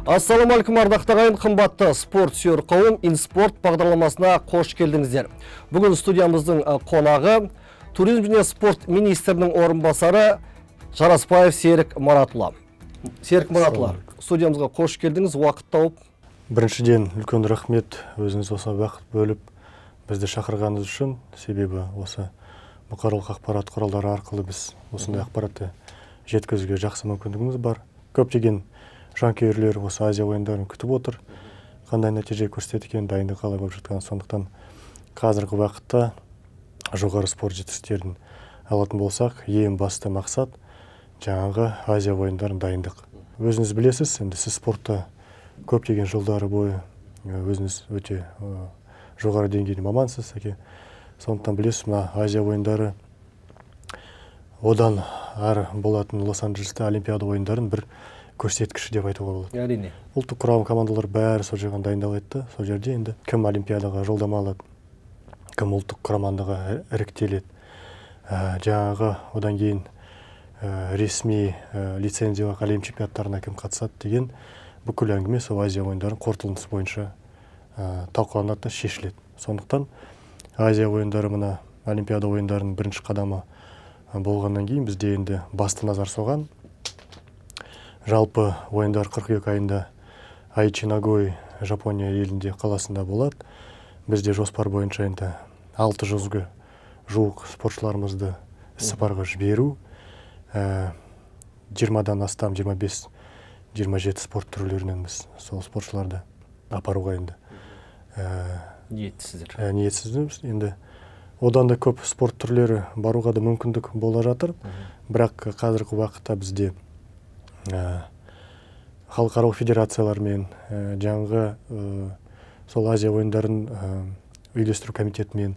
Ассалаумалейкум ардақты ағайын, қымбатты спорт сүйер қауым, инспорт бағдарламасына қош келдіңіздер. Бүгін студиямыздың қонағы туризм және спорт министрінің орынбасары Жарасбаев Серік Маратұлы. Серік Маратұлы, студиямызға қош келдіңіз, уақыт тауып. Біріншіден үлкен рахмет, өзіңіз осы уақыт бөліп бізді шақырғаныңыз үшін, себебі осы бұқаралық ақпарат құралдары арқылы біз осындай ақпаратты жеткізуге жақсы мүмкіндігіміз бар. Көптеген жанкүйерлер осы Азия ойындарын күтіп отыр. Қандай нәтиже көрсеткен, дайындық қалай болып жатқан. Сондықтан қазіргі уақытта жоғары спорт жетістіктерін алатын болсақ, ең басты мақсат жаңағы Азия ойындарын дайындық. Өзіңіз білесіз, енді сіз спортта көптеген жылдары бойы өзіңіз өте жоғары деңгейде мамансыз. Сондықтан білесіз, мына Азия ойындары одан ары болатын Лос-Анджелесте Олимпиада ойындарын бір көрсеткіші деп айтуға болады. Әрине. Ұлттық құрама командалар бәрі сол жерге дайындалады. Сол жерде енді кім Олимпиадаға жолдама алады, кім ұлттық құрамаға іріктеледі. Жаңағы одан кейін ресми лицензиялық әлем чемпионаттарына кім қатысады деген бүкіл әңгіме сол Азия ойындарын қорытындысы бойынша талқыланады, шешіледі. Сондықтан Азия ойындары мына Олимпиада ойындарының бірінші қадамы болғаннан кейін бізде енді басты назар соған. Жалпы ойындар 42 айында Айчи Нагой, Жапония елінде қаласында болады. Бізде жоспар бойынша енді 600-ге жуық спортшыларымызды іссапарға жіберу, 20-дан астам, 25-27 спорт түрлерінен біз сол спортшыларды апаруға енді ниетсіздер. Енді одан да көп спорт түрлері баруға да мүмкіндік бола жатыр. Бірақ қазіргі уақытта бізде халықаралық федерациялармен жаңағы сол Азия ойындарын үйлестіру комитетімен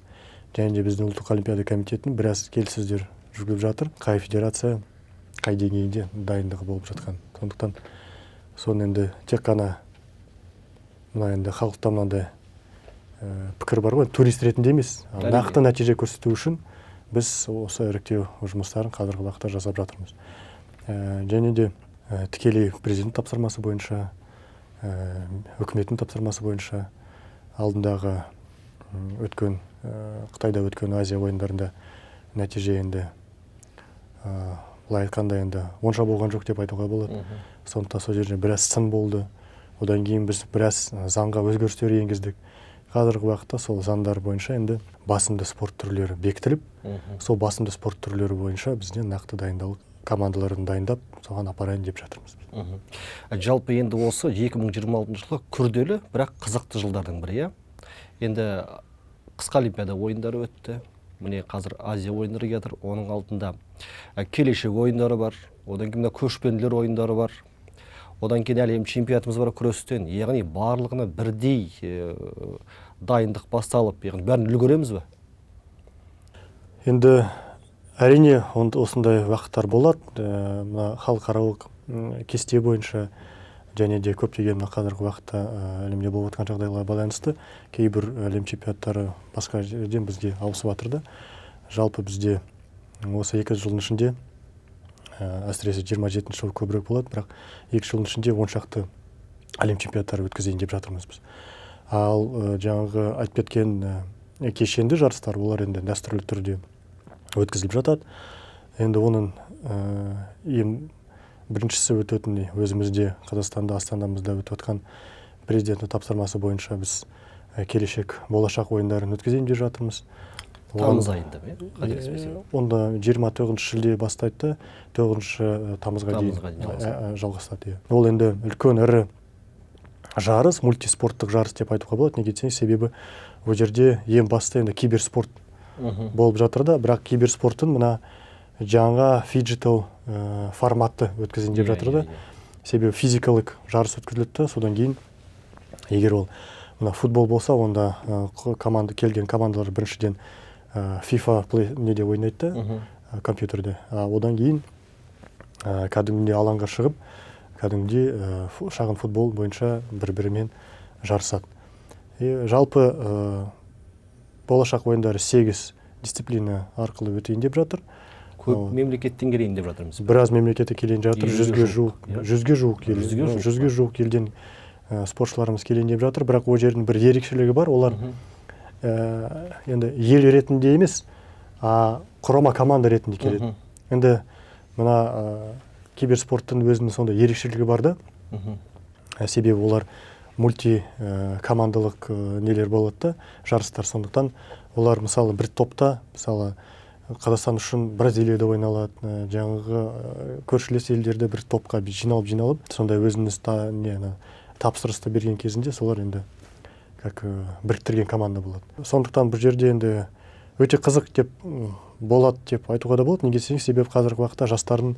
және де біздің ұлттық олимпиада комитетінің біраз келіссөздер жүргізіп жатыр. Қай федерация, қай деңгейде дайындығы болып жатқан. Сондықтан соны енді тек қана мына енді халықта мынандай пікір бар ғой, турист ретінде емес, нақты нәтиже көрсету үшін біз осы іріктеу жұмыстарын қазіргі уақытта жасап жатырмыз. Және де тікелей президент тапсырмасы бойынша, үкіметтің тапсырмасы бойынша алдындағы Қытайда өткен Азия ойындарында нәтиже енді былай айтқанда енді онша болған жоқ деп айтуға болады. Сондықтан сол жерде біраз сын болды. Одан кейін біз біраз заңға өзгерістер енгіздік. Қазіргі уақытта сол заңдар бойынша енді басымды спорт түрлері бекітіліп, сол басымды спорт түрлері бойынша бізден нақты дайындалып, командаларын дайындап, соған апарайын деп жатырмыз. Жалпы енді осы 2026 жылы күрделі, бірақ қызықты жылдардың бірі. Енді қысқы Олимпиада ойындары өтті. Міне қазір Азия ойындары жатыр. Оның алдында келешек ойындары бар. Одан кейін көшпенділер ойындары бар. Одан кейін әлем чемпионатымыз бар күрестен. Яғни барлығына бірдей дайындық басталып, яғни бәрін үлгереміз бе? Енді әрине осындай уақыттар болады. Халықаралық кесте бойынша және де көптеген қазіргі уақытта әлемде болып жатқан жағдайларға байланысты кейбір әлем чемпионаттары басқа жерден бізге ауысып жатыр. Жалпы бізде осы 2 жылдың ішінде әсіресе 27 жыл көбірек болады, бірақ 2 жылдың ішінде 10 шақты әлем чемпионаттары өткізейін деп жатырмыз біз. Ал жаңағы айтып кеткен кешенді жарыстар, олар енді дәстүрлі түрде өткізіліп жатады. Енді оның біріншісі өтетін өзімізде Қазақстанда, Астанамызда өтіп жатқан президенттің тапсырмасы бойынша біз келешек болашақ ойындарын өткізейін деп жатырмыз. Тамыз айында ме? Онда 29 шілде бастайды, 9 тамызға дейін жалғасады. Ол енді үлкен ірі жарыс, мультиспорттық жарыс деп айтуға болады. Неге десеңіз, себебі ол жерде ең басты енді киберспорт болып жатыр да, бірақ киберспорттың мына жаңа фиджитал форматты өткізейін деп жатыр да. Себебі физикалық жарыс өткізілді, содан кейін егер ол мына футбол болса, онда келген командалар біріншіден FIFA неде ойнайды, компьютерде. Одан кейін кәдімгідей алаңға шығып, кәдімгідей шағын футбол бойынша бір-бірімен жарысады. Жалпы болашақ ойындары 8 дисциплина арқылы өтейін деп жатыр. Көп мемлекеттен келейін деп жатырмыз. Біраз мемлекетте келейін жатыр, 100-ге жуық елден спортшыларымыз келейін деп жатыр, бірақ ол жердің бір ерекшелігі бар, олар енді ел ретінде емес, құрама команда ретінде келеді. Енді мына киберспорттың өзінің сондай ерекшелігі бар да, себебі олар мультикомандалық нелер болады да, жарыстар. Сондықтан олар мысалы бір топта, мысалы Қазақстан үшін Бразилияда ойналады, жаңағы көршілес елдерде бір топқа жиналып, сондай өзіміз тапсырысты берген кезінде солар енді как біріктірген команда болады. Сондықтан бұл жерде енді өте қызық деп болады деп айтуға да болады. Неге десеңіз, себебі қазіргі уақытта жастардың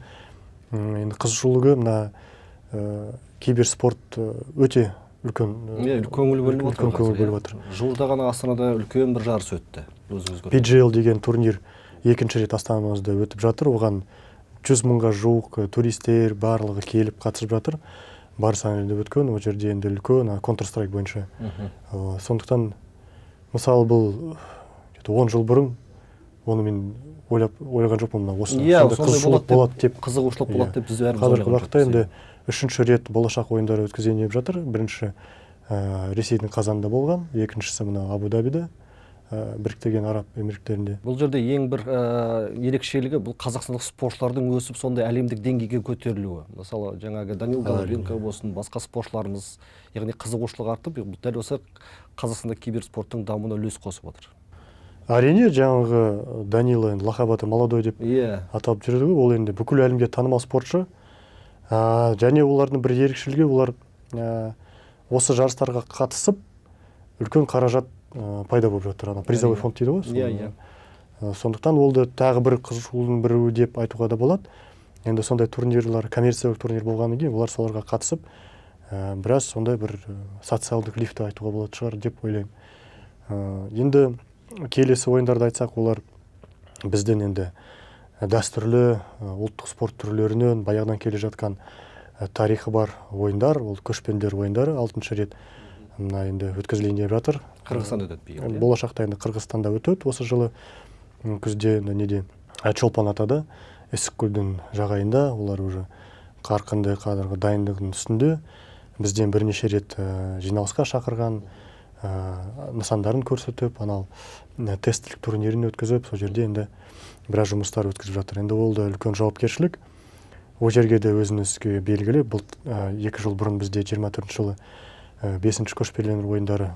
енді қызығушылығы мына киберспорт өте үлкен көңіл бөліп отыр. Жуырда ғана Астанада үлкен бір жарыс өтті. PGL деген турнир екінші рет Астанамызда өтіп жатыр. Оған 100 мыңға жуық туристер барлығы келіп қатысып жатыр. Барсан елде өткен, ол жерде енді үлкен Counter-Strike бойынша. Сондықтан мысалы бұл 10 жыл бұрын оны мен ойлаған жоқпын, қызығушылық болады деп біз бәріміз қазіргі уақытта енді 3-ші рет болашақ ойындары өткізейін деп жатыр. Бірінші Ресейдің Қазанында болған, екіншісі мына Абу-Дабида, Біріктірген Араб Эмиріктерінде. Бұл жерде ең бір ерекшелігі бұл қазақстандық спортшылардың өсіп сондай әлемдік деңгейге көтерілуі. Мысалы жаңағы Данил Головенко болсын, басқа спортшыларымыз, яғни қызығушылық артып, дәл осы Қазақстанда киберспорттың дамуына үлес қосып отыр. Әрине, жаңағы Данила лақап аты молодой деп аталып жүреді. Ол енді бүкіл әлемге танымал спортшы. Және олардың бір ерекшелігі, олар осы жарыстарға қатысып үлкен қаражат пайда болып жатыр. Призовой фонд дейді ғой. Сондықтан ол да тағы бір қызығушылықтың бірі деп айтуға да болады. Енді сондай турнирлар, коммерциялық турнир болғаннан кейін олар соларға қатысып, біраз сондай бір социалдық лифті айтуға болады шығар деп ойлаймын. Енді келесі ойындарды айтсақ, олар бізден енді дәстүрлі ұлттық спорт түрлерінен баяғыдан келе жатқан тарихы бар ойындар, ол көшпенділер ойындары 6-шы рет енді өткізілейін деп жатыр. Қырғызстанда өтеді. Болашақта енді Қырғызстанда өтеді. Осы жылы күзде Чолпан атада, Ескөлдің жағайында, олар уже қарқынды қазіргі дайындығының үстінде. Бізден бірнеше рет жиналысқа шақырған, нысандарын көрсетіп, анау тесттік турнирін өткізіп, сол жерде енді біраз жұмыстар өткізіп жатыр. Енді ол да үлкен жауапкершілік. Ол жерге де өзіңізге белгілі. Бұл 2 жыл бұрын бізде 24 жылы 5-ші көшпенділер ойындары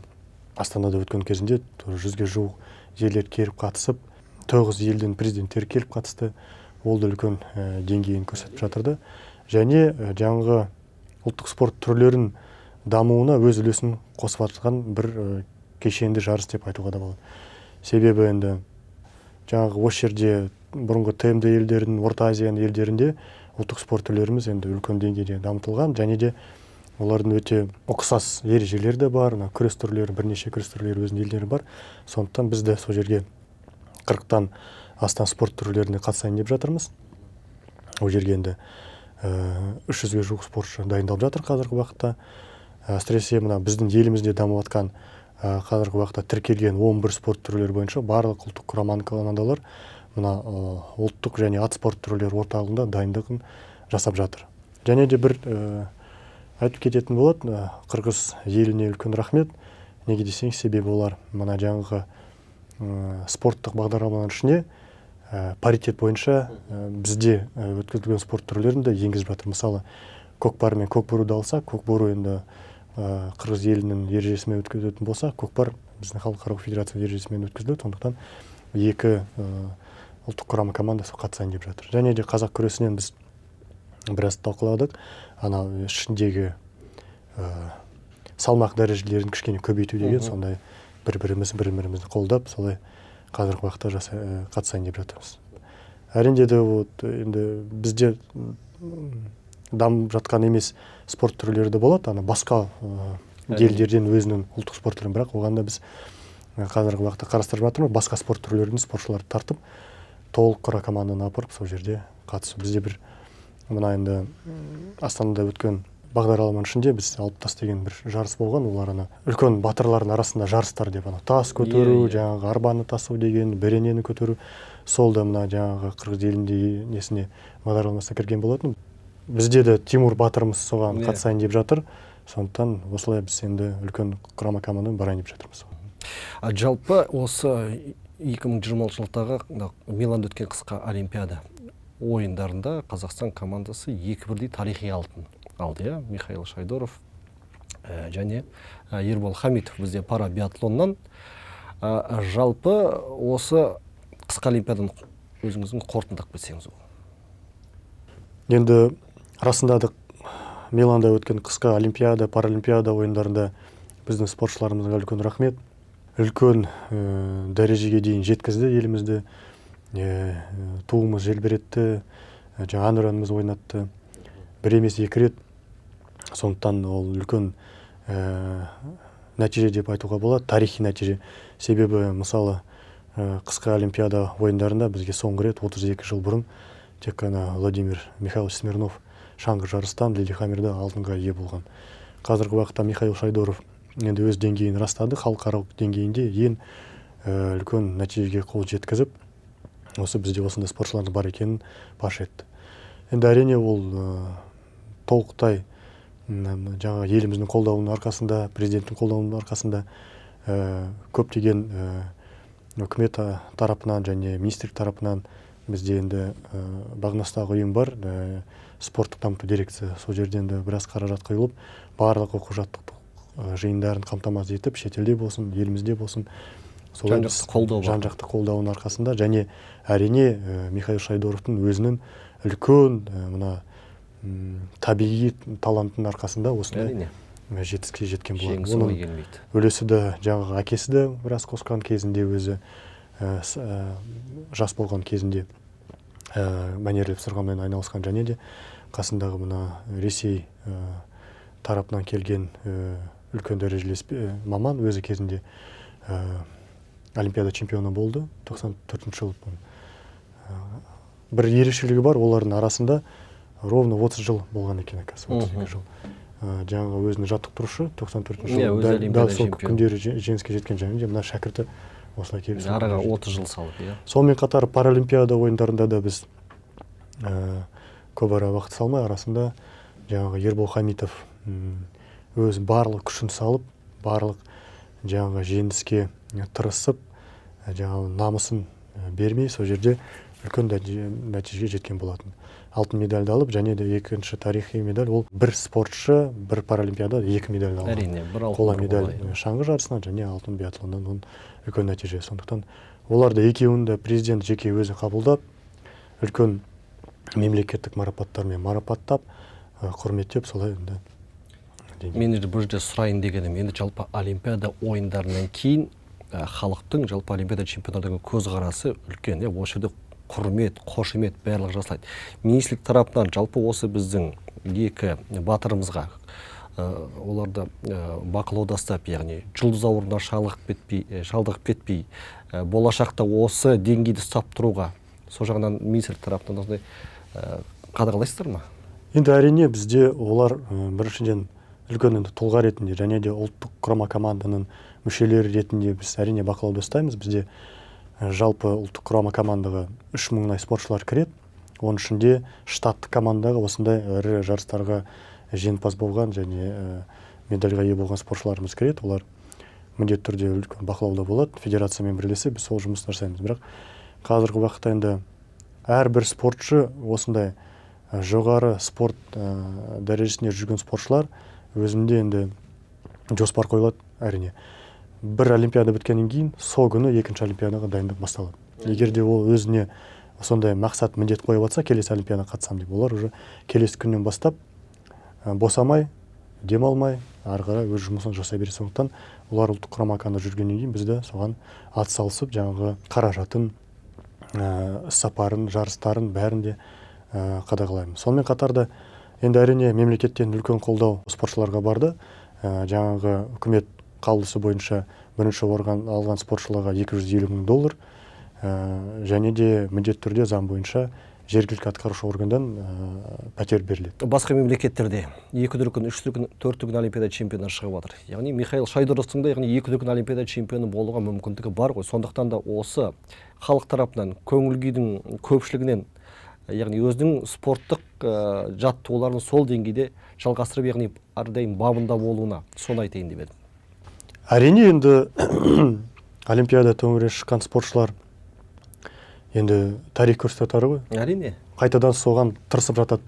Астанада өткен кезінде 100-ге жуық елдер келіп қатысып, 9 елдің президенттері келіп қатысты. Ол да үлкен деңгейін көрсетіп жатырды. Және жаңағы ұлттық спорт түрлерін дамуына өз үлесін қосып жатқан бір кешенді жарыс деп айтуға да болады. Себебі енді жаңағы осы жерде бұрынғы ТМД елдерінің, Орта Азияның елдерінде ұлттық спорт түрлеріміз енді үлкен деңгейде дамытылған, және де олардың өте ұқсас ережелері де бар, күрес түрлері, бірнеше күрес түрлері өзінің елдері бар. Сондықтан біз де сол жерге 40-тан астам спорт түрлеріне қатысайын деп жатырмыз. Ол жерге енді 300-ге жуық спортшы дайындалып жатыр қазіргі уақытта. Әсіресе мына біздің елімізде дамып жатқан қазіргі уақытта тіркелген 11 спорт түрлері бойынша барлық ұлттық құраманың командалар мына ұлттық және ат спорт түрлері орталығында дайындығын жасап жатыр. Және де бір айтып кететін болады, Қырғыз еліне үлкен рахмет. Неге десеңіз, себебі олар мына жаңағы спорттық бағдарламаның ішіне паритет бойынша бізде өткізілген спорт түрлерін де енгізіп жатыр. Мысалы, көкпар мен көкбұруды алса, көкбұру енді Қырғыз елінің ережесімен өткізілетін болса, көкпар біздің халықаралық федерация ережесімен өткізіледі. Сондықтан 2 ұлттық құрама командасы қатысайын деп жатыр. Және де қазақ күресінен біз біраз талқыладық. Анау ішіндегі салмақ дәрежелерін кішкене көбейту деген сондай бір-бірімізді қолдап, солай қазіргі уақытта қатысайын деп жатырмыз. Әрине де енді бізде дамып жатқан емес спорт түрлері де болады, басқа елдерден өзінің ұлттық спорт түрлерін, бірақ оған да біз қазіргі уақытта қарастырып жатырмыз. Басқа спорт түрлерінің спортшыларды тартып, толық құра команданы апарып, сол жерде қатысу. Бізде бір мына енді Астанада өткен бағдарламаның ішінде біз алып тас деген бір жарыс болған. Олар үлкен батырлардың арасында жарыстар деп тас көтеру, жаңағы арбаны тасу деген, беренені көтеру. Сол да мына жаңағы қырғыз елінде несіне бағдарламасына кірген болатын. Бізде де Тимур батырымыз соған қатысайын деп жатыр. Сондықтан осылай біз енді үлкен құрама командамен барайын деп жатырмыз. Жалпы осы 2020 жылдағы Миланда өткен қысқы олимпиада ойындарында Қазақстан командасы 2-1 тарихи алтын алды. Михаил Шайдоров және Ербол Хамитов бізде пара биатлоннан. Жалпы осы қысқы олимпиаданың өзіңіздің қорытындылап кетсеңіз. Енді расында да Миланда өткен қысқы олимпиада, паралимпиада ойындарында біздің спортшыларымызға үлкен рахмет. Үлкен дәрежеге дейін жеткізді елімізді. Туымыз желбіретті, әнұранымыз ойнатты. Бір емес екі рет. Сондықтан ол үлкен нәтиже деп айтуға болады, тарихи нәтиже. Себебі мысалы қысқы олимпиада ойындарында бізге соңғы рет 32 жыл бұрын тек қана Владимир Михайлович Смирнов шаңғы жарыстан Лилихаммерде алтынға ие болған. Қазіргі уақытта Михаил Шайдоров енді өз деңгейін растады, халықаралық деңгейінде ең үлкен нәтижеге қол жеткізіп, осы бізде осындай спортшыларымыз бар екенін паш етті. Енді әрине ол толықтай жаңа еліміздің қолдауының арқасында, президенттің қолдауының арқасында көптеген үкімет тарапынан және министрлік тарапынан бізде енді бағыныстағы ұйым бар, спорттық дамыту дирекция. Сол жерден де біраз қаражат құйылып, барлық оқу-жаттықтық жиындарын қамтамасыз етіп, шетелде болсын, елімізде болсын, жан-жақты қолдауының арқасында және әрине Михаил Шайдоровтың өзінің үлкен табиғи талантының арқасында осындай жетістікке жеткен болады. Оның үлесі де жаңағы әкесі де біраз қосқан кезінде, өзі жас болған кезінде мәнерлеп сырғанаумен айналысқан, және де қасындағы мына Ресей тарапынан келген үлкен дәрежелі маман, өзі кезінде олимпиада чемпионы болды 94 жыл. Бір ерекшелігі бар, олардың арасында ровно 30 жыл болған екен, 32 жыл. Жаңағы өзінің жаттықтырушы 94 жыл, дәл сол күндері жеңіске жеткен, және де мына шәкірті осылай келіп араға 30 жыл салып. Сонымен қатар паралимпиада ойындарында да біз көп ара уақыт салмай арасында жаңағы Ербол Хамитов өз барлық күшін салып, барлық жаңағы жеңіске тырысып, жаңағы намысын бермей, сол жерде үлкен нәтижеге жеткен болатын. Алтын медальді алып, және де екінші тарихи медаль, ол бір спортшы бір паралимпиада 2 медаль алған. Әрине, қола медаль шаңғы жарысынан және алтын биатлоннан үлкен нәтиже. Сондықтан оларды екеуін де президент жеке өзі қабылдап, үлкен мемлекеттік марапаттармен марапаттап, құрметтеп, солай енді. Мен бұл жерде сұрайын дегенім, енді жалпы олимпиада ойындарынан кейін халықтың жалпы олимпиада чемпионатының көзқарасы үлкен. Осы жерде құрмет, қошемет барлық жасайды. Министрлік тарапынан жалпы осы біздің екі батырымызға оларды бақылауда ұстап, яғни жұлдыз ауруына шалдығып кетпей, болашақта осы деңгейді ұстап тұруға, сол жағынан министрлік тарапынан осындай қадағалайсыздар ма? Енді әрине бізде олар біріншіден үлкен тұлға ретінде, және де ұлттық құрама команданың мүшелері ретінде біз әрине бақылауда ұстаймыз. Бізде жалпы ұлттық құрама командаға 3000 спортшылар кіреді. Оның ішінде штаттық командаға осындай ірі жарыстарға жеңімпаз болған және медальға ие болған спортшыларымыз кіреді. Олар міндетті түрде үлкен бақылауда болады. Федерациямен бірлесіп біз сол жұмысты жасаймыз. Бірақ қазіргі уақытта енді әрбір спортшы, осындай жоғары спорт дәрежесінде жүрген спортшылар өзінде енді жоспар қойылады, әрине. Бір олимпиада біткеннен кейін, сол күні екінші олимпиадаға дайындық басталады. Егер де ол өзіне сондай мақсат міндет қойып жатса, келесі олимпиадаға қатысамын деп, олар уже келесі күннен бастап босамай, демалмай, ары қарай өз жұмысын жасай береді. Сондықтан олар ұлттық құрама командада жүргеннен кейін бізді соған атсалысып, жаңағы қаражатын, іс-сапарын, жарыстарын бәрін де қадағалаймыз. Сонымен қатар да енді әрине мемлекеттен үлкен қолдау спортшыларға барды. Жаңағы үкімет қаулысы бойынша бірінші орын алған спортшыларға $250 000, және де міндетті түрде заң бойынша жергілікті атқарушы органдан пәтер беріледі. Басқа мемлекеттерде 2 дүркін, 3 дүркін, 4 дүркін олимпиада чемпионы шығып жатыр. Яғни Михаил Шайдоровтың да 2 дүркін олимпиада чемпионы болуға мүмкіндігі бар ғой. Сондықтан да осы халық тарапынан көңіл күйдің көпшілігінен, яғни өзінің спорттық жаттығуларын сол деңгейде жалғастырып, яғни әрдайым бабында болуына соны айтайын деп едім. Әрине, енді олимпиада төңірегіне шыққан спортшылар енді тарих көрсетері ғой. Әрине. Қайтадан соған тырысып жатады.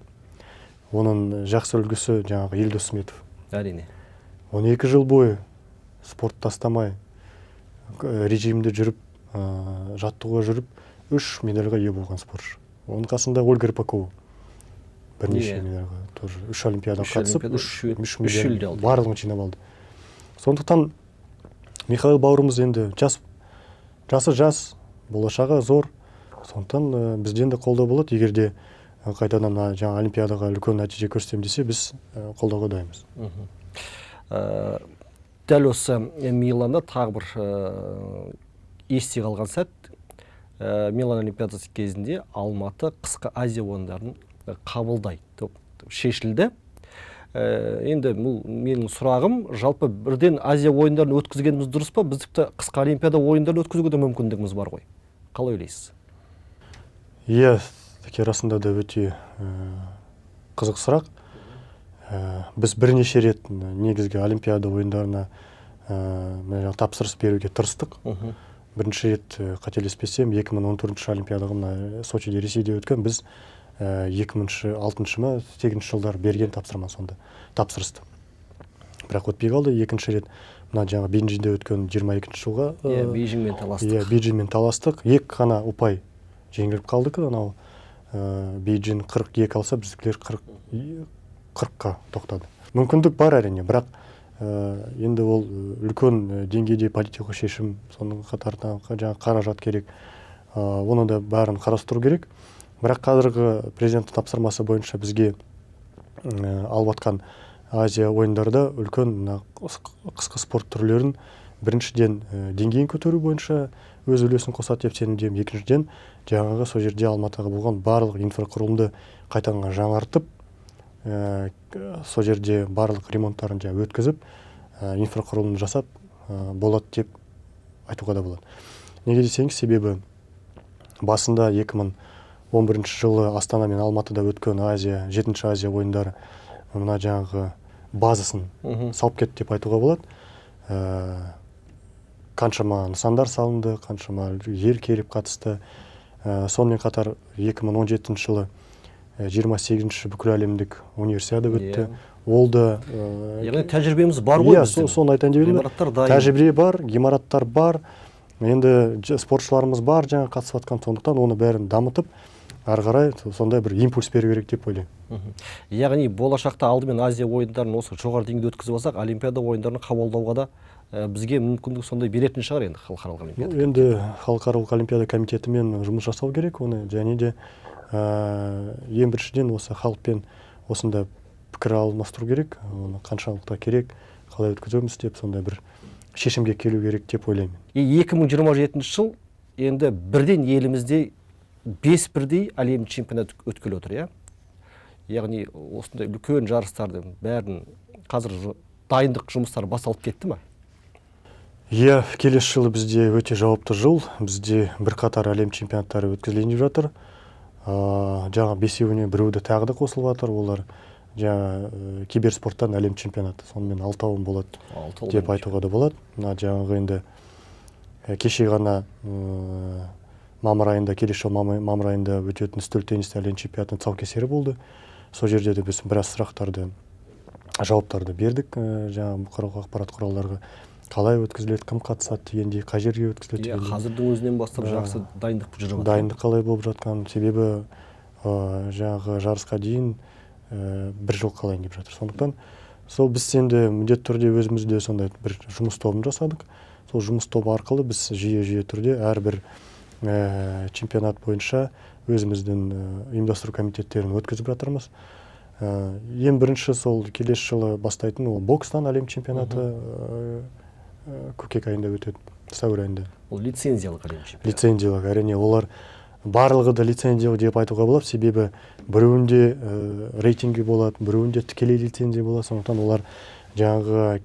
Оның жақсы үлгісі жаңағы Елдос Сметов. Әрине. 12 жыл бойы спорт тастамай, режимде жүріп, жаттығуға жүріп, 3 медальға ие болған спортшы. Оның қасында Ольга Рыпакова. Бірнеше медальға, тоже 3 олимпиадаға қатысып, 3 медаль барлығын жинап алды. Сондықтан Михаил бауырымыз енді жасы жас, болашағы зор. Сондықтан бізден де қолдау болады. Егер де қайтадан жаңа олимпиадаға үлкен нәтиже көрсетем десе, біз қолдауға дайынбыз. Дәл осы Миланда тағы бір есте қалған сәт, Милан олимпиадасы кезінде Алматы қысқы Азия ойындарын қабылдайды, шешілді. Енді менің сұрағым, жалпы бірден Азия ойындарын өткізгеніміз дұрыс па? Біз тіпті қысқы олимпиада ойындарын өткізуге де мүмкіндігіміз бар ғой. Қалай ойлайсыз? Иә, расында да өте қызық сұрақ. Біз бірнеше рет негізгі олимпиада ойындарына тапсырыс беруге тырыстық. Бірінші рет қателеспесем 2014 олимпиадаға Сочиде, Ресейде өткен, біз 2006-8 жылдар берген тапсырысты. Бірақ өтпей қалды. Екінші рет жаңа Бейжіңде өткен 22 жылға Бейжіңмен таластық. 2 қана ұпай жеңіліп қалдық. Анау Бейжің 42 алса, біздікілер 40-қа тоқтады. Мүмкіндік бар әрине, бірақ енді ол үлкен деңгейде политикалық шешім, соның қатарына жаңа қаражат керек. Оны да бәрін қарастыру керек. Бірақ қазіргі президенттің тапсырмасы бойынша бізге алып атқан Азия ойындарда үлкен қысқы спорт түрлерін біріншіден деңгейін көтеру бойынша өз үлесін қосады деп сенімдемін. Екіншіден, жаңағы сол жерде Алматыға болған барлық инфрақұрылымды қайтадан жаңартып, сол жерде барлық ремонттарын өткізіп, инфрақұрылымды жасап болады деп айтуға да болады. Неге десеңіз, себебі басында 2011 жылы Астана мен Алматыда өткен 7-ші Азия ойындары мына жаңағы базасын салып кетті деп айтуға болады. Қаншама нысандар салынды, қаншама ел келіп қатысты. Сонымен қатар 2017 жылы 28-ші бүкіл әлемдік универсиада өтті. Ол да яғни тәжірибеміз бар ғой біздің. Соны айтайын деп едім. Тәжірибе бар, ғимараттар бар. Енді спортшыларымыз бар жаңа қатысып жатқан, сондықтан оны бәрін дамытып, ары қарай сондай бір импульс беру керек деп ойлаймын. Яғни болашақта алдымен Азия ойындарын осы жоғары деңгейде өткізіп алсақ, олимпиада ойындарын қабылдауға да бізге мүмкіндік сондай беретін шығар енді халықаралық олимпиада. Енді халықаралық олимпиада комитетімен жұмыс жасау керек оны, және де ең біріншіден осы халықпен осында пікір алмастыру керек, оны қаншалықты керек, қалай өткіземіз деп сондай бір шешімге келу керек деп ойлаймын. 2027 жыл енді бірден елімізде 5 бірдей әлем чемпионаты өткелі отыр, иә? Яғни осындай үлкен жарыстардың бәрін қазір дайындық жұмыстары басталып кетті ма? Иә, келесі жылы бізде өте жауапты жыл. Бізде бірқатар әлем чемпионаттары өткізілейін деп жатыр. Жаңа 5-еуіне біреуді тағы да қосылып жатыр. Олар жаңа киберспорттан әлем чемпионаты. Сонымен 6-ауын болады деп айтуға да болады. Жаңағы енді кеше ғана мамыр айында, келесі жыл мамыр айында өтетін үстел теннисі әлем чемпионатының тұсаукесері болды. Сол жерде де біз біраз сұрақтарды, жауаптарды бердік жаңа бұқаралық ақпарат құралдарға. Қалай өткізіледі, кім қатысады дегендей, қай жерге өткізіледі дегендей. Қазірдің өзінен бастап жақсы дайындық жүріп жатыр. Дайындық қалай болып жатқан, себебі жаңағы жарысқа дейін бір жыл қалайын деп жатыр. Сондықтан сол біз енді міндетті түрде өзімізде сондай бір жұмыс тобын жасадық. Сол жұмыс тобы арқылы біз жиі түрде әрбір чемпионат бойынша өзіміздің ұйымдастыру комитеттерін өткізіп жатырмыз. Ең бірінші сол келесі жылы бастайтын ол бокстан әлем чемпионаты көкек айында өтеді, сәуір айында. Ол лицензиялық әлем чемпионаты. Лицензиялық, әрине олар барлығы да лицензия деп айтуға болады, себебі біреуінде рейтингі болады, біреуінде тікелей лицензия болады. Сондықтан олар жаңағы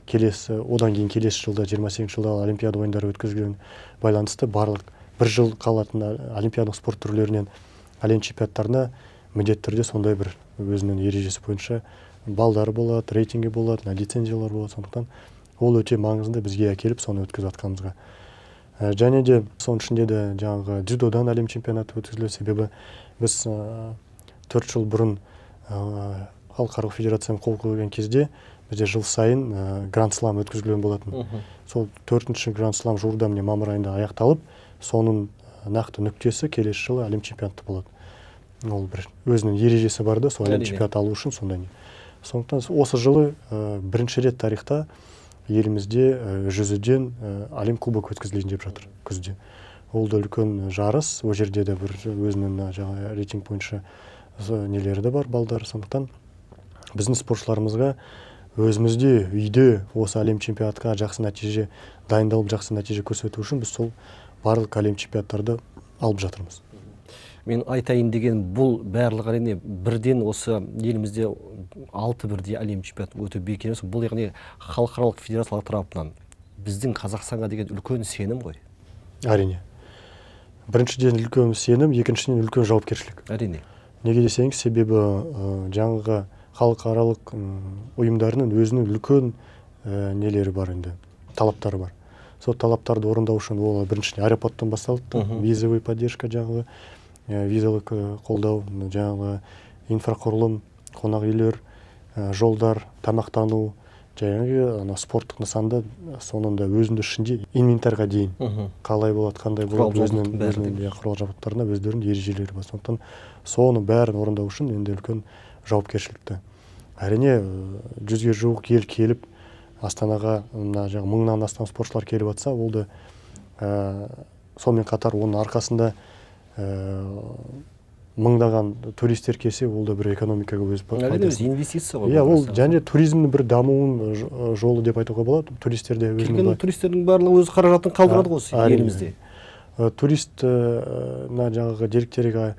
одан кейін келесі жылда 28 жылда Олимпиада ойындары өткізілген байланысты барлық бір жыл қалатын олимпиадалық спорт түрлерінен әлем чемпионаттарына міндетті түрде сондай бір өзінің ережесі бойынша балдары болады, рейтингі болады, лицензиялар болады. Сондықтан ол өте маңызды бізге әкеліп соны өткізіп жатқанымызға. Және де соның ішінде де жаңағы дзюдодан әлем чемпионаты өткізілді, себебі біз 4 жыл бұрын халықаралық федерацияның қол қойған кезде бізде жыл сайын гранд слам өткізілген болатын. Сол 4-ші гранд слам жуырда міне мамыр айында аяқталып, соның нақты нүктесі келесі жылы әлем чемпионаты болады. Ол бір өзінің ережесі бар да, сол әлем чемпионаты алу үшін сондай не. Сондықтан осы жылы бірінші рет тарихта елімізде жүзуден әлем кубок өткізілейін деп жатыр күзде. Ол да үлкен жарыс, ол жерде де бір өзінің жаңа рейтинг бойынша нелері де бар, балдары. Сондықтан біздің спортшыларымызға өзімізде үйде осы әлем чемпионатқа жақсы нәтиже дайындалып, жақсы нәтиже көрсету үшін біз сол барлық әлем чемпионаттарды алып жатырмыз. Мен айтайын деген бұл барлығы әрине бірден осы елімізде 6 бірдей әлем чемпионаты өте бекер емес. Бұл яғни халықаралық федерациялар тарапынан біздің Қазақстанға деген үлкен сенім ғой. Әрине. Біріншіден үлкен сенім, екіншіден үлкен жауапкершілік. Әрине. Неге десеңіз, себебі жаңағы халықаралық ұйымдарының өзінің үлкен нелері бар енді, талаптары бар. Сол талаптарды орындау үшін ол біріншіден аэропорттан басталды, визовый поддержка жаңағы, визалық қолдау, жаңағы инфрақұрылым, қонақ үйлер, жолдар, тамақтану, жаңағы спорттық нысанда сонында өзінің ішінде инвентарға дейін қалай болады, қандай болады, өзінің құрал жабдықтарына өздерінің ережелері бар. Сондықтан соны бәрін орындау үшін енді үлкен жауапкершілікті. Әрине 100-ге жуық ел келіп Астанаға жаңағы 1000-нан астам спортшылар келіп жатса, ол да сонымен қатар оның арқасында мыңдаған туристер келсе, ол да бір экономикаға өз пайдасы. Инвестиция ғой. Иә, ол және туризмнің бір дамуының жолы деп айтуға болады. Туристерде келген туристердің барлығы өз қаражатын қалдырады ғой елімізде. Турист жаңағы деректерге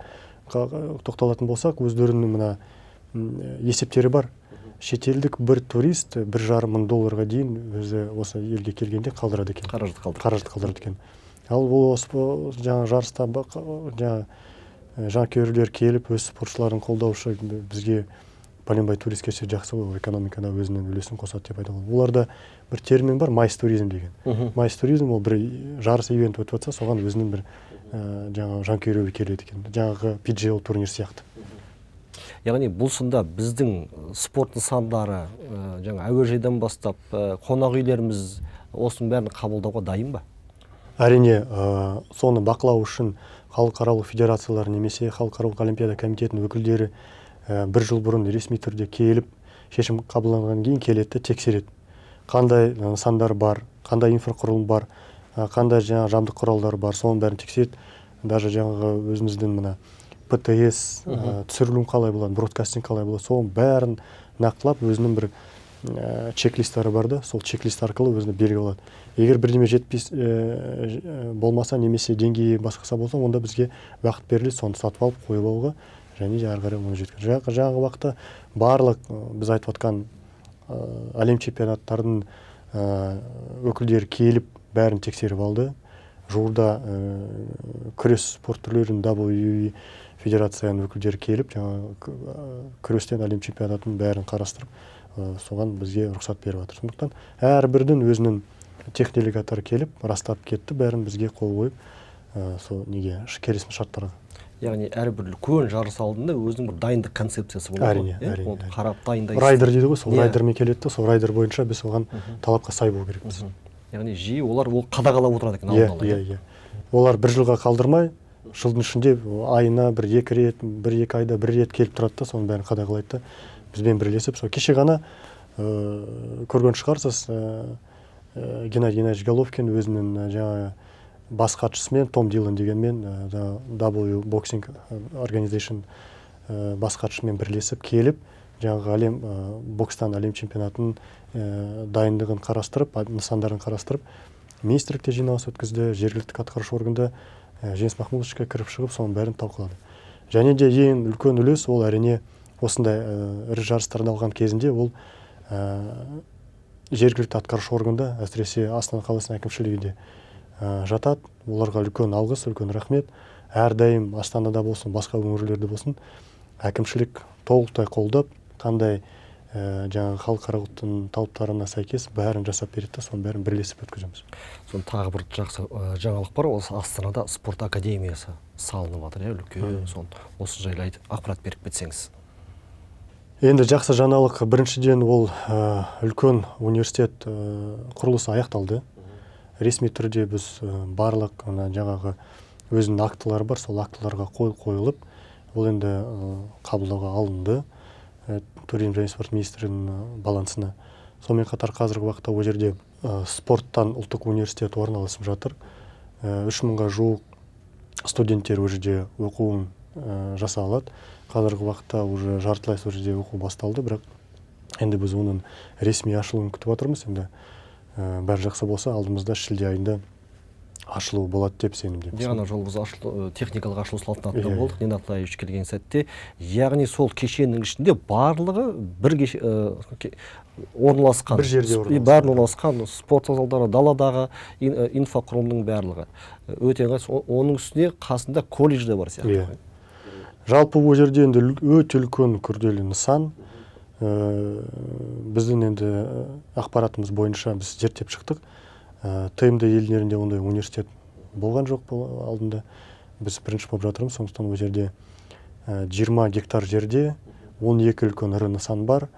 тоқталатын болсақ, өздерінің мына есептері бар. Шетелдік бір турист $1,5 мың дейін өзі осы елге келгенде қалдырады екен. Қаражат қалдырады екен. Ал бұл жаңа жарыста жанкүйерлер келіп, өз спортшыларын қолдаушы бізге пәленбай турист келсе жақсы ғой, экономикада өзінің үлесін қосады деп айтады. Оларда бір термин бар, майс туризм деген. Майс туризм ол бір жарыс ивент өтіп жатса, соған өзінің бір жаңағы жанкүйерлер келеді екен. Жаңағы PGA турнир сияқты. Яғни бұл сында біздің спорт нысандары, жаңа әуежайдан бастап, қонақ үйлеріміз осының бәрін қабылдауға дайын ба? Әрине, соны бақылау үшін халықаралық федерациялар немесе халықаралық олимпиада комитетінің өкілдері бір жыл бұрын ресми түрде келіп, шешім қабылданған кейін келеді, тексереді. Қандай нысандар бар, қандай инфрақұрылым бар, қандай жаңа жабдық құралдар бар, соның бәрін тексереді. Даже жаңағы өзіміздің мына ПТС, түсірілім қалай болады, бродкастинг қалай болады, соның бәрін нақтылап, өзінің бір чек-листтары бар да, сол чек-лист арқылы өзіне белгі алады. Егер бірдеме жетпес болмаса, немесе деңгейі басқаса болса, онда бізге уақыт беріледі, соны сатып алып қойып алуға, және де ары қарай оны жеткізеді. Жаңағы уақытта барлық біз айтып жатқан әлем чемпионаттарының өкілдері келіп, бәрін тексеріп алды. Жуырда күрес спорт түрлерінің WWE федерацияның өкілдері келіп, күрестен әлем чемпионатының бәрін қарастырып, соған бізге рұқсат беріп жатыр. Сондықтан әрбірдің өзінің технолегаттары келіп, растап кетті, бәрін бізге қол қойып, сол неге келісім шарттарға. Яғни әрбір үлкен жарыс алдында өзінің бір дайындық концепциясы болады. Әрине. Қарап дайындайсыз. Райдер дейді ғой, сол райдермен келеді, сол райдер бойынша біз оған талапқа сай болу керекпіз. Яғни жиі олар ол қадағалап отырады екен алдын ала. Иә. Олар бір жылға қалдырмай, жылдың ішінде айына бір-екі рет, бір-екі айда бір рет келіп тұрады да, соның бәрін қадағалайды. Бізбен бірлесіп, сол кеше ғана көрген шығарсыз, Геннадий Геннадьевич Головкин өзінің жаңа бас хатшысымен, Том Дилан дегенмен, W Boxing Organization бас хатшысымен бірлесіп келіп, жаңағы әлем бокстан әлем чемпионатының дайындығын қарастырып, нысандарын қарастырып, министрлікте жиналыс өткізді, жергілікті атқарушы органда Жеңіс Махмудовичке кіріп шығып соның бәрін талқылады. Және де ең үлкен үлес ол әрине осындай ірі жарыстарда алған кезінде ол жергілікті атқарушы органда, әсіресе Астана қаласының әкімшілігінде жатады. Оларға үлкен алғыс, үлкен рахмет. Әрдайым Астанада болсын, басқа өңірлерде болсын, әкімшілік толықтай қолдап, қандай жаңағы халықаралық талаптарына сәйкес бәрін жасап береді, соның бәрін бірлесіп өткіземіз. Сон тағы бір жақсы жаңалық бар, осы Астанада спорт академиясы салынып жатыр, үлкен. Сон осы жайлы ақпарат беріп кетсеңіз. Енді жақсы жаңалық, біріншіден ол үлкен университет құрылысы аяқталды. Ресми түрде біз барлық жаңағы өзінің актылары бар, сол актыларға қойылып, ол енді қабылдауға алынды туризм және спорт министрінің балансына. Сонымен қатар қазіргі уақытта ол жерде спорттан ұлттық университет орналасып жатыр. 3000-ға жуық студенттер ол жерде оқуын жаса алады. Қазіргі уақытта уже жартылай сол жерде оқу басталды, бірақ енді біз оның ресми ашылуын күтіп отырмыз. Енді бәрі жақсы болса, алдымызда шілде айында ашылу болады деп сенімдеміз. Яғни жол біз техникалық ашылу салтанатында болдық, Ненат Лаевич келген сәтте. Яғни сол кешеннің ішінде барлығы бір орналасқан, бір жерде орналасқан спорт залдары, даладағы инфрақұрылымның барлығы. Өте ыңғайлы, оның үстіне қасында колледж де бар сияқты. Жалпы ол жерде енді өте үлкен күрделі нысан. Біздің енді ақпаратымыз бойынша біз зерттеп шықтық. ТМД елдерінде ондай университет болған жоқ алдында. Біз бірінші болып жатырмыз, сондықтан ол жерде 20 гектар жерде 12 үлкен ірі нысан бар.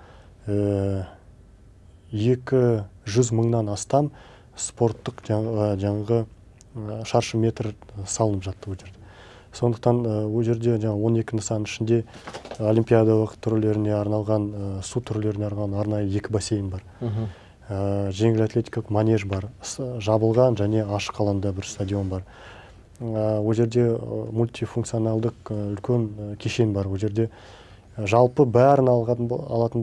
200 мыңнан астам спорттық жаңағы шаршы метр салынып жатты ол жерде. Сондықтан ол жерде 12 нысан ішінде олимпиадалық түрлеріне арналған, су түрлеріне арналған арнайы 2 бассейн бар. Жеңіл атлетикалық манеж бар, жабылған және ашық алаңда бір стадион бар. Ол жерде мультифункционалдық үлкен кешен бар. Ол жерде жалпы бәрін алатын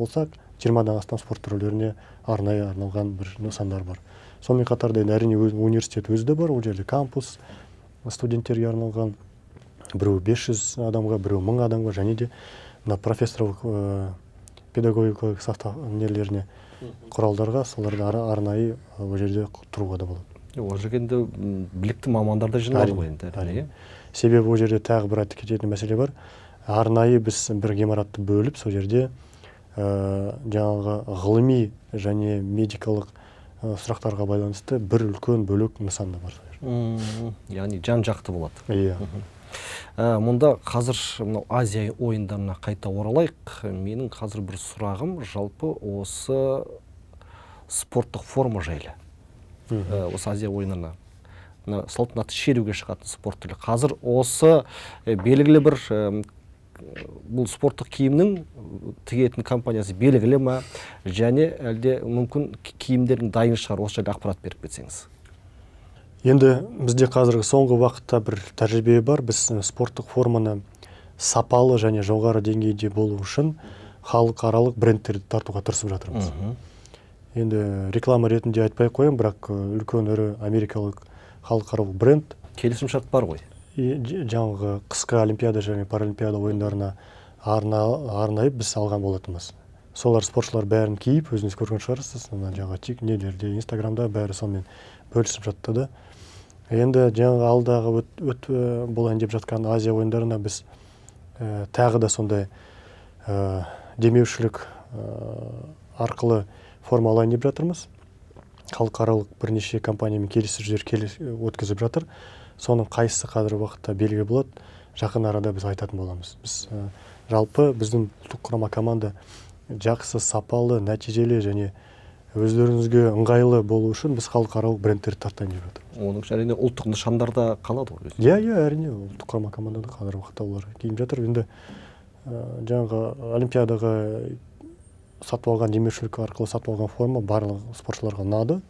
болсақ, 20-дан астам спорт түрлеріне арнайы арналған бір нысандар бар. Сонымен қатар да әрине университет өзі де бар. Ол жерде кампус студенттерге арналған, біреу 500 адамға, біреу 1000 адамға, және де профессорлық педагогикалық состав нелеріне, құралдарға, соларды арнайы ол жерде тұруға да болады. Ол жерде білікті мамандар да жиналды ғой енді. Себебі ол жерде тағы бір айтып кететін мәселе бар. Арнайы біз бір ғимаратты бөліп, сол жерде жаңағы ғылыми және медикалық сұрақтарға байланысты бір үлкен бөлек нысанда бар. Яғни жан-жақты болады. Иә. Мұнда қазір Азия ойындарына қайта оралайық. Менің қазір бір сұрағым жалпы осы спорттық форма жайлы. Осы Азия ойындарына салтанатты шеруге шығатын спорт түрі. Қазір осы белгілі бір бұл спорттық киімнің тігетін компаниясы белгілі ма, және әлде мүмкін киімдердің дайын шығар, осы жайлы ақпарат беріп кетсеңіз. Енді бізде қазіргі соңғы уақытта бір тәжірибе бар. Біз спорттық форманы сапалы және жоғары деңгейде болу үшін халықаралық брендтерді тартуға тырысып жатырмыз. Енді реклама ретінде айтпай қоям, бірақ үлкен ірі америкалық халықаралық бренд. Келісім шарт бар ғой. Жаңағы қысқы олимпиада және паралимпиада ойындарына арнайы біз алған болатынбыз. Солар спортшылар бәрін киіп, өзіңіз көрген шығарсыз, жаңағы нелерде, инстаграмда бәрі сонымен бөлісіп жатты да. Енді жаңағы алдағы болайын деп жатқан Азия ойындарына біз тағы да сондай демеушілік арқылы форма алайын деп жатырмыз. Халықаралық бірнеше компаниямен келіссөздер өткізіп жатыр. Соның қайсысы қазіргі уақытта белгілі болады, жақын арада біз айтатын боламыз. Біз жалпы біздің ұлттық құрама команда жақсы, сапалы, нәтижелі және өздеріңізге ыңғайлы болу үшін біз халықаралық брендтерді тартайын деп жатырмыз. Оның әрине ұлттық нышандарда қалады ғой. Иә, әрине ұлттық құрама командада қазіргі уақытта олар киіп жатыр. Енді жаңағы олимпиадаға сатып алған, демеушілік арқылы сатып алған форма барлық спортшыларға ұнады,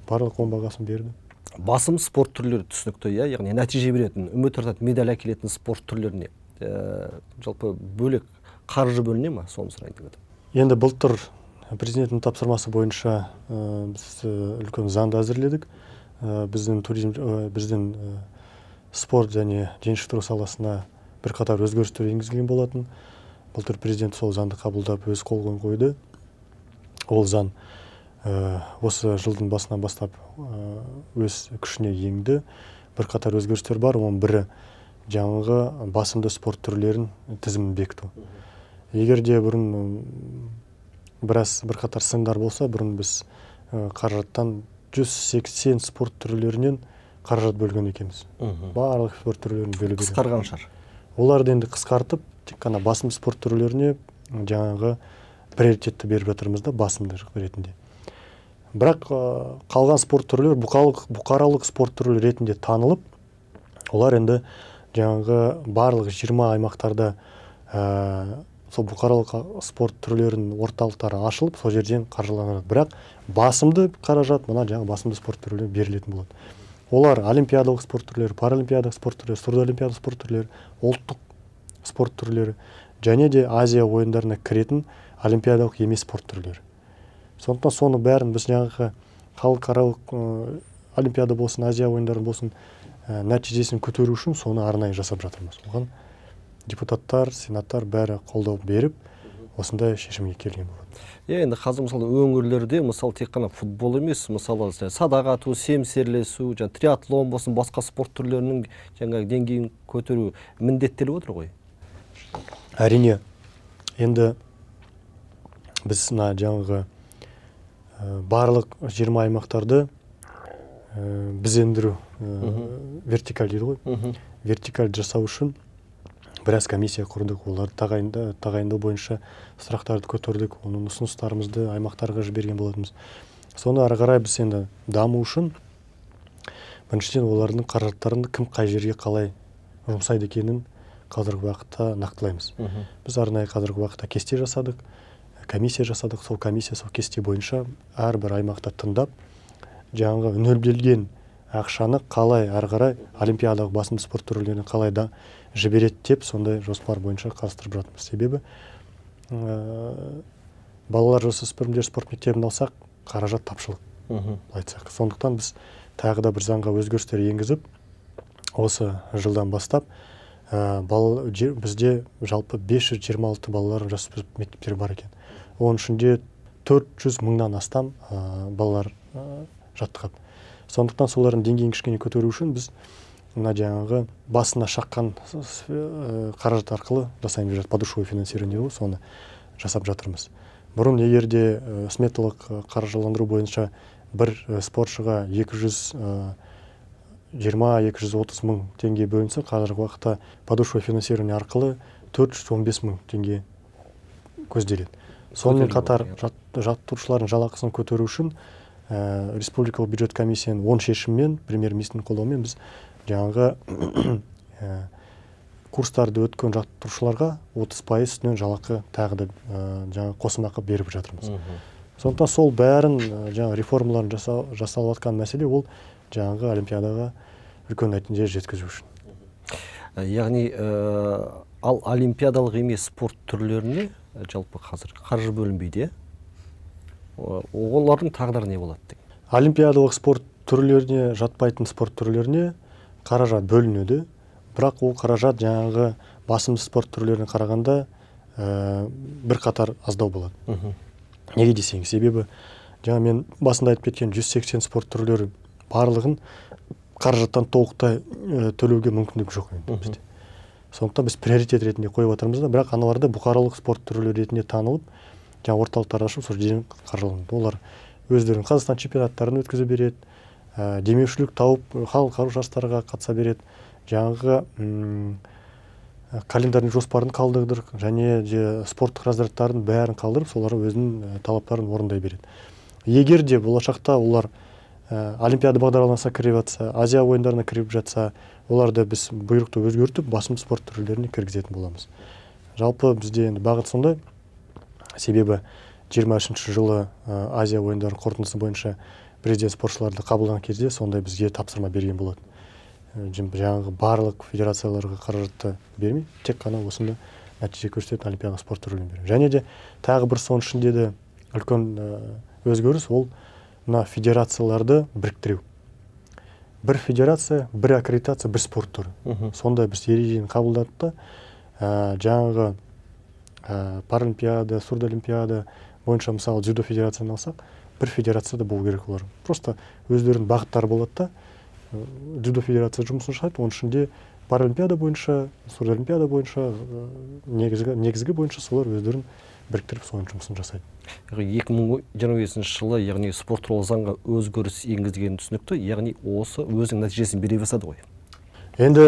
барлық оң бағасын берді. Басым спорт түрлері түсінікті, яғни нәтиже беретін, үміт артатын, медаль әкелетін спорт түрлеріне жалпы бөлек қаржы бөліне ма, соны сұрайын деп едім. Енді былтыр президенттің тапсырмасы бойынша біз үлкен заңды әзірледік. Біздің спорт және дене шынықтыру саласына бірқатар өзгерістер енгізілген болатын. Былтыр президент сол заңды қабылдап өз қолға қойды. Ол заң осы жылдың басынан бастап өз күшіне енді. Бірқатар өзгерістер бар. Оның бірі жаңағы басымды спорт түрлерін тізімін бекіту. Егер де бұрын бірқатар сындар болса, бұрын біз қаражаттан 180 спорт түрлерінен қаражат бөлген екенбіз. Барлық спорт түрлерін бөліп қысқарған шығар. Оларды енді қысқартып, тек қана басым спорт түрлеріне жаңағы приоритетті беріп жатырмыз да, басымды ретінде. Бірақ қалған спорт түрлері бұқаралық спорт түрлері ретінде танылып, олар енді жаңағы барлық 20 аймақтарда сол бұқаралық спорт түрлерінің орталықтары ашылып, сол жерден қаржыланады. Бірақ басымды қаражат мына жаңағы басымды спорт түрлері берілетін болады. Олар олимпиадалық спорт түрлері, паралимпиадалық спорт түрлері, сурдоолимпиадалық спорт түрлері, ұлттық спорт түрлері және де Азия ойындарына кіретін олимпиадалық емес спорт түрлері. Сондықтан соны бәрін біз жаңағы халықаралық олимпиада болсын, Азия ойындары болсын, нәтижесін көтеру үшін соны арнайы жасап жатырмыз. Оған депутаттар, сенаттар бәрі қолдау беріп, осындай шешімге келген болады. Енді қазір мысалы өңірлерде мысалы тек қана футбол емес, мысалы садақ ату, семсерлесу, триатлон болсын, басқа спорт түрлерінің жаңағы деңгейін көтеру міндеттеліп отыр ғой. Әрине, енді біз жаңағы барлық 20 аймақтарды безендіру, вертикаль дейді ғой. Вертикаль жасау үшін біраз комиссия құрдық, оларды тағайындау бойынша сұрақтарды көтердік, оның ұсыныстарымызды аймақтарға жіберген болатынбыз. Соны ары қарай біз енді даму үшін біріншіден олардың қаражаттарын кім қай жерге қалай жұмсайды екенін қазіргі уақытта нақтылаймыз. Біз арнайы қазіргі уақытта кесте жасадық, комиссия жасадық, сол комиссия сол кесте бойынша әрбір аймақта тыңдап, жаңағы үнемделген ақшаны қалай ары қарай олимпиадалық басымды спорт түрлеріне қалай да жібереді деп сондай жоспар бойынша қарастырып жатырмыз. Себебі балалар жасөспірімдер спорт мектебін алсақ, қаражат тапшылық айтсақ. Сондықтан біз тағы да бір заңға өзгерістер енгізіп, осы жылдан бастап бізде жалпы 526 балалар жасөспірім мектептері бар екен. Оның ішінде 400 мыңнан астам балалар жаттығады. Сондықтан солардың деңгейін кішкене көтеру үшін біз мына жаңағы басына шаққан қаражат арқылы жасаймыз жатыр, подушевое финансирование, соны жасап жатырмыз. Бұрын егер де сметалық қаржыландыру бойынша бір спортшыға 220-230 мың теңге бөлінсе, қазіргі уақытта подушевое финансирование арқылы 415 мың теңге көзделеді. Сонымен қатар жаттықтырушылардың жалақысын көтеру үшін республикалық бюджет комиссияның оң шешімімен, премьер-министрдің қолдауымен біз жаңағы курстарды өткен жаттықтырушыларға 30% үстінен жалақы тағы да жаңағы қосымақы беріп жатырмыз. Сондықтан сол бәрін жаңағы реформаларын жасалып жатқан мәселе ол жаңағы олимпиадаға үлкен нәтиже жеткізу үшін. Яғни ал олимпиадалық емес спорт түрлеріне жалпы қазір қаржы бөлінбейді, олардың тағдыры не болады деген? Олимпиадалық спорт түрлеріне жатпайтын спорт түрлеріне қаражат бөлінеді, бірақ ол қаражат жаңағы басымды спорт түрлеріне қарағанда бірқатар аздау болады. Неге десеңіз, себебі жаңа мен басында айтып кеткен 180 спорт түрлері барлығын қаражаттан толықтай төлеуге мүмкіндік жоқ бізде. Сондықтан біз приоритет ретінде қойып отырмыз да, бірақ аналарды бұқаралық спорт түрлері ретінде танылып, жаңа орталықтар ашып, сол жерден қаржыланады. Олар өздерінің Қазақстан чемпионаттарын өткізіп береді, демеушілік тауып халықаралық жарыстарға қатыса береді, жаңағы календарный жоспарын қалдырдық, және спорттық разрядтарын бәрін қалдырып, солар өзінің талаптарын орындай береді. Егер де болашақта олар олимпиада бағдарламасына кіріп жатса, Азия ойындарына кіріп жатса, оларды біз бұйрықты өзгертіп, басымды спорт түрлеріне кіргізетін боламыз. Жалпы бізде енді бағыт сондай, себебі 23 жылы Азия ойындары қорытындысы бойынша президент спортшыларды қабылдаған кезде сондай бізге тапсырма берген болады. Жаңағы барлық федерацияларға қаражатты бермей, тек қана осында нәтиже көрсететін олимпиадалық спорт түрлерін беру. Және де тағы бір соның ішінде де үлкен өзгеріс ол мына федерацияларды біріктіру. бір федерация, бір аккредитация, бір спорт түрі. Сондай біз ережені қабылдадық та, жаңағы паралимпиада, сурдолимпиада бойынша мысалы дзюдо федерацияны алсақ, бір федерацияда болу керек олар. Просто өздерінің бағыттары болады да, дзюдо федерация жұмысын жасайды, оның ішінде паралимпиада бойынша, сурдолимпиада бойынша, негізгі бойынша солар өздерін біріктіріп соның жұмысын жасайды. 2025 жылы, яғни спорт туралы заңға өзгеріс енгізілгені түсінікті, яғни осы өзінің нәтижесін бере бастады ғой. Енді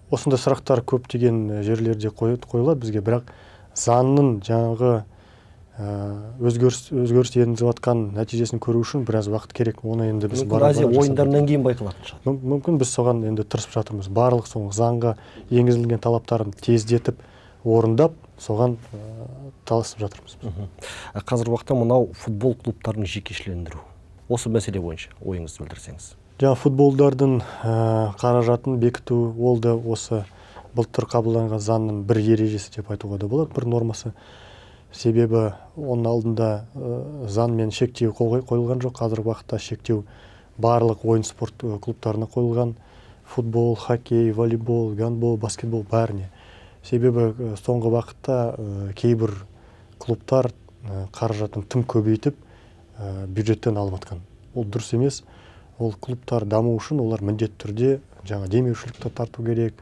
осындай сұрақтар көптеген жерлерде қойылады бізге, бірақ заңның жаңағы өзгеріс енгізіп жатқан нәтижесін көру үшін біраз уақыт керек. Оны енді біз Азия ойындарынан кейін байқалатын шығар. Мүмкін біз соған енді тырысып жатырмыз. Барлық соң заңға енгізілген талаптарын тездетіп, орындап, соған таласып жатырмыз. Қазір уақытта мынау футбол клубтарын жекешелендіру. Осы мәселе бойынша ойыңызды білдірсеңіз. Жаңа футболдардың қаражатын бекіту, ол да осы былтыр қабылданған заңның бір ережесі деп айтуға да болады, бір нормасы. Себебі оның алдында заңмен шектеу қойылған жоқ. Қазіргі уақытта шектеу барлық ойын спорт клубтарына қойылған. Футбол, хоккей, волейбол, гандбол, баскетбол бәріне. Себебі соңғы уақытта кейбір клубтар қаражатын тым көбейтіп бюджеттен алып жатқан. Ол дұрыс емес. Ол клубтар даму үшін олар міндетті түрде жаңа демеушілікті тарту керек,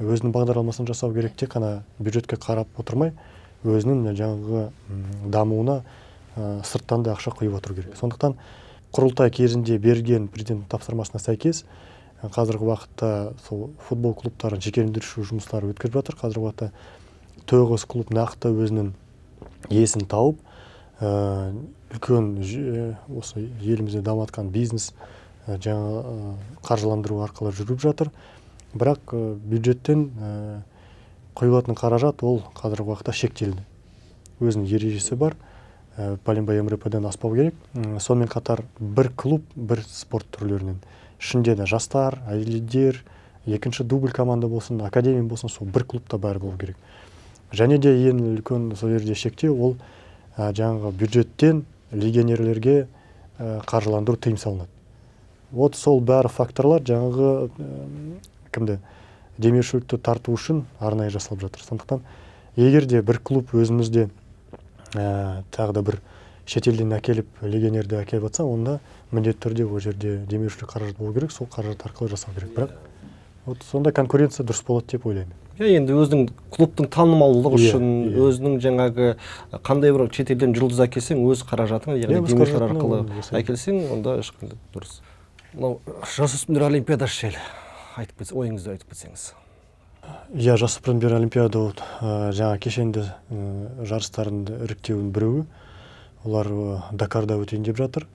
өзінің бағдарламасын жасау керек, тек қана бюджетке қарап отырмай, өзінің жаңағы дамуына сырттан да ақша құйып отыру керек. Сондықтан құрылтай кезінде берген президент тапсырмасына сәйкес қазіргі уақытта сол футбол клубтарын жекелендіру жұмыстары өткізіп жатыр. Қазіргі уақытта 9 клуб нақты өзінің есін тауып, үлкен осы елімізде дамытқан бизнес жаңа қаржыландыру арқылы жүріп жатыр. Бірақ бюджеттен құйылатын қаражат ол қазіргі уақытта шектелді. Өзінің ережесі бар. Пәленбай МРП-ден аспау керек. Сонымен қатар бір клуб, бір спорт түрлерінен. Ішінде де жастар, әйелдер, екінші дубль команда болсын, академия болсын, сол бір клубта бәрі болу керек. Және де ең үлкен сол жерде шектеу ол жаңағы бюджеттен легионерлерге қаржыландыру тыйым салынады. Вот сол бәрі факторлар жаңағы демеушілікті тарту үшін арнайы жасалып жатыр. Сондықтан егер де бір клуб өзімізде тағы да бір шетелден әкеліп легионерді әкеліп жатса, онда міндетті түрде ол жерде демеушілік қаражат болу керек, сол қаражат арқылы жасау керек. Бірақ вот сондай конкуренция дұрыс болады деп ойлаймын. Енді өзінің клубтың танымалдығы үшін, өзінің жаңағы қандай бір шетелден жұлдыз әкелсең, өз қаражатың, яғни демеушілер арқылы әкелсең, онда ешқандай дұрыс. Мынау жасөспірімдер олимпиадасы жайлы ойыңызды айтып кетсеңіз. Жасөспірімдер олимпиада жаңа кешенді жарыстарының іріктеуінің біреуі. Олар Дакарда өтейін деп жатыр.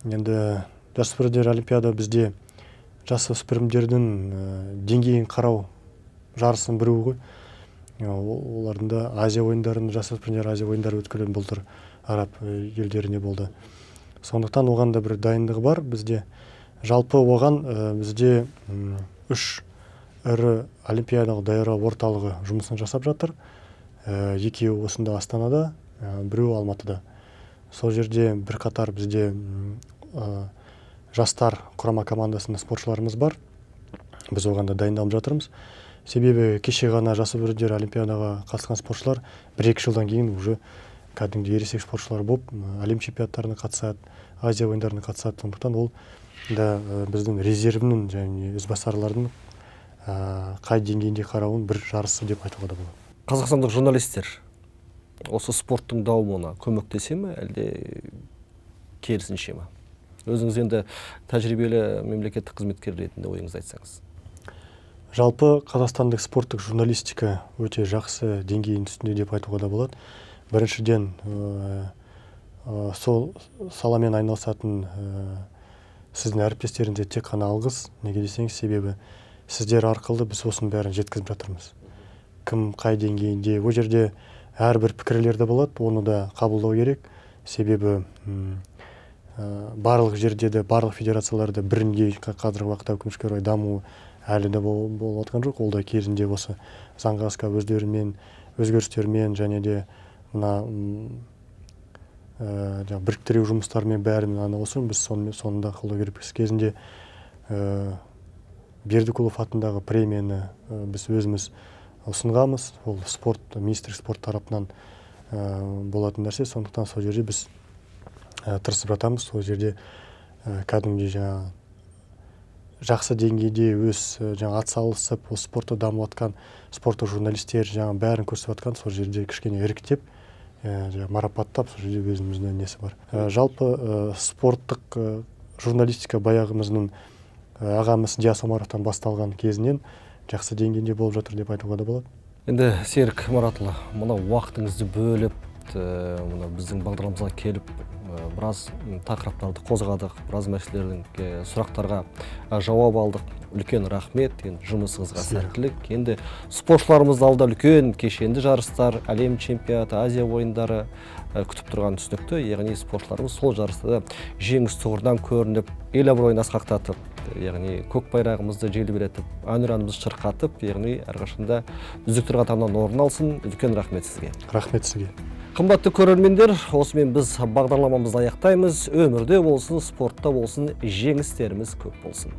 Енді жасөспірімдер олимпиада бізде жасөспірімдердің деңгейін қарау жарысының біреуі ғой. Олардың да Азия ойындарының, жасөспірімдер Азия ойындары өткізілген былтыр араб елдеріне болды. Сондықтан оған да бір дайындығы бар бізде. Жалпы оған бізде 3 ірі олимпиадалық даярлау орталығы жұмысын жасап жатыр. Екеуі осында Астанада, біреуі Алматыда. Сол жерде бір қатар бізде жастар құрама командасында спортшыларымыз бар. Біз оған да дайындалып жатырмыз. Себебі кеше ғана жасөспірімдер олимпиадаға қатысқан спортшылар 1-2 жылдан кейін уже кәдімгі ересек спортшылар болып, әлем чемпионаттарына қатысады, Азия ойындарына қатысады. Сондықтан ол да біздің резервінің және ізбасарлардың қай деңгейінде қарауын бір жарысы деп айтуға да болады. Қазақстандық журналистер осы спорттың дамуына көмектесе ме, әлде керісінше ме? Өзіңіз енді тәжірибелі мемлекеттік қызметкер ретінде ойыңызды айтсаңыз. Жалпы қазақстандық спорттық журналистика өте жақсы деңгейдің үстінде деп айтуға да болады. Біріншіден сол саламен айналысатын сіздің әріптестеріңізге тек қана алғыс. Неге десеңіз, себебі сіздер арқылы біз осының бәрін жеткізіп жатырмыз. Кім қай деңгейінде, ол жерде әрбір пікірлер де болады, оны да қабылдау керек. Себебі барлық жерде де, барлық федерацияларда бірінде қазіргі уақытта өкінішке орай даму әлі де болып жатқан жоқ. Ол да кезінде осы заңға өздерімен өзгерістермен және де мына жаңағы біріктіру жұмыстарымен бәрін ана болсын, біз соңында хореография кезінде Бердікұлов атындағы премияны біз өзіміз ұсынғанбыз. Ол министрлік спорт тарапынан болатын нәрсе. Сондықтан сол жерде біз тырысып жатамыз. Сол жерде кәдімгідей жаңағы жақсы деңгейде жаңа атсалысып, осы спортты дамып жатқан спорттық журналистер жаңа бәрін көрсетіп жатқан, сол жерде кішкене іріктеп, марапаттап, сол жерде өзіміздің несі бар. Жалпы спорттық журналистика баяғымыздың ағамыз Диас Омаровтан басталған кезінен жақсы деңгейде болып жатыр деп айтуға да болады. Енді Серік Маратұлы, мына уақытыңызды бөліп, мына біздің бағдарламамызға келіп, біраз тақырыптарды қозғадық, біраз мәселелердің сұрақтарға жауап алдық. Үлкен рахмет, жұмысыңызға сәттілік. Енді спортшыларымызды алда үлкен кешенді жарыстар, әлем чемпионаты, Азия ойындары күтіп тұрған түсінікті. Яғни спортшыларымыз сол жарыста жеңіс тұғырдан көрініп, ел абыройын асқақтатып, яғни көк байрағымызды желбіретіп, әнұранымызды шырқатып, яғни әрқашанда үздіктер қатарынан орын алсын. Үлкен рахмет сізге. Рахмет сізге. Қымбатты көрермендер, осымен біз бағдарламамызды аяқтаймыз. Өмірде болсын, спортта болсын, жеңістеріміз көп болсын.